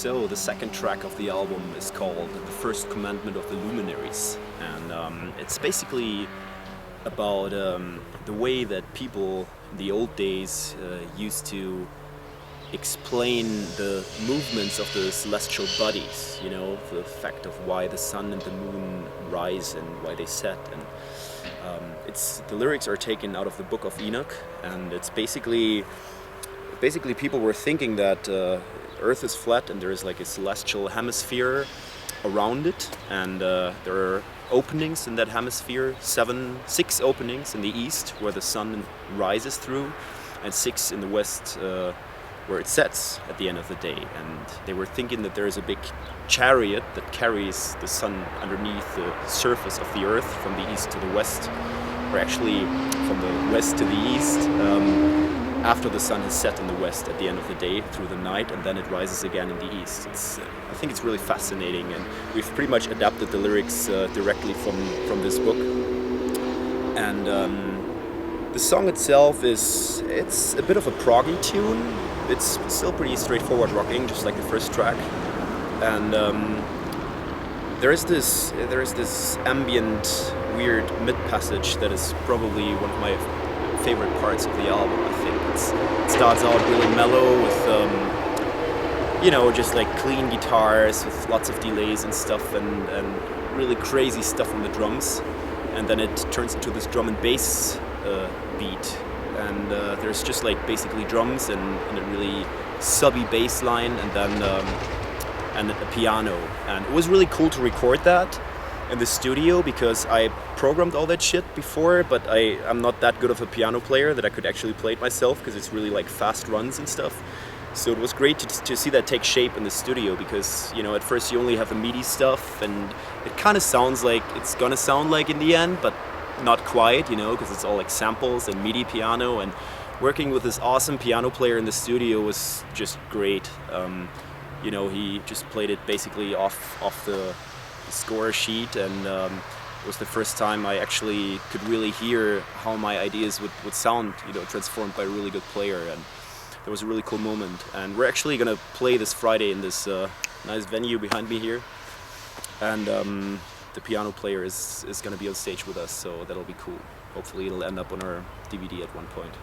So the second track of the album is called The First Commandment of the Luminaries, and it's basically about the way that people in the old days used to explain the movements of the celestial bodies, you know, the fact of why the sun and the moon rise and why they set. And the lyrics are taken out of the Book of Enoch, and it's basically people were thinking that Earth is flat and there is like a celestial hemisphere around it, and there are openings in that hemisphere, six openings in the east where the sun rises through, and 6 in the west where it sets at the end of the day. And they were thinking that there is a big chariot that carries the sun underneath the surface of the earth from the east to the west, or actually from the west to the east, after the sun has set in the west at the end of the day through the night, and then it rises again in the east. I think it's really fascinating, and we've pretty much adapted the lyrics directly from this book. And the song itself it's a bit of a proggy tune. It's still pretty straightforward rocking, just like the first track. And there is this ambient, weird mid passage that is probably one of my favorite parts of the album. I think it starts out really mellow with just like clean guitars with lots of delays and stuff, and really crazy stuff on the drums, and then it turns into this drum and bass beat, and there's just like basically drums and a really subby bass line, and then and a piano. And it was really cool to record that in the studio because I programmed all that shit before, but I'm not that good of a piano player that I could actually play it myself, because it's really like fast runs and stuff. So it was great to see that take shape in the studio, because at first you only have the MIDI stuff, and it kind of sounds like it's gonna sound like in the end, but not quite, because it's all like samples and MIDI piano. And working with this awesome piano player in the studio was just great. He just played it basically off the score sheet, and it was the first time I actually could really hear how my ideas would sound, transformed by a really good player. And it was a really cool moment. And we're actually gonna play this Friday in this nice venue behind me here, and the piano player is gonna be on stage with us, so that'll be cool. Hopefully it'll end up on our DVD at one point.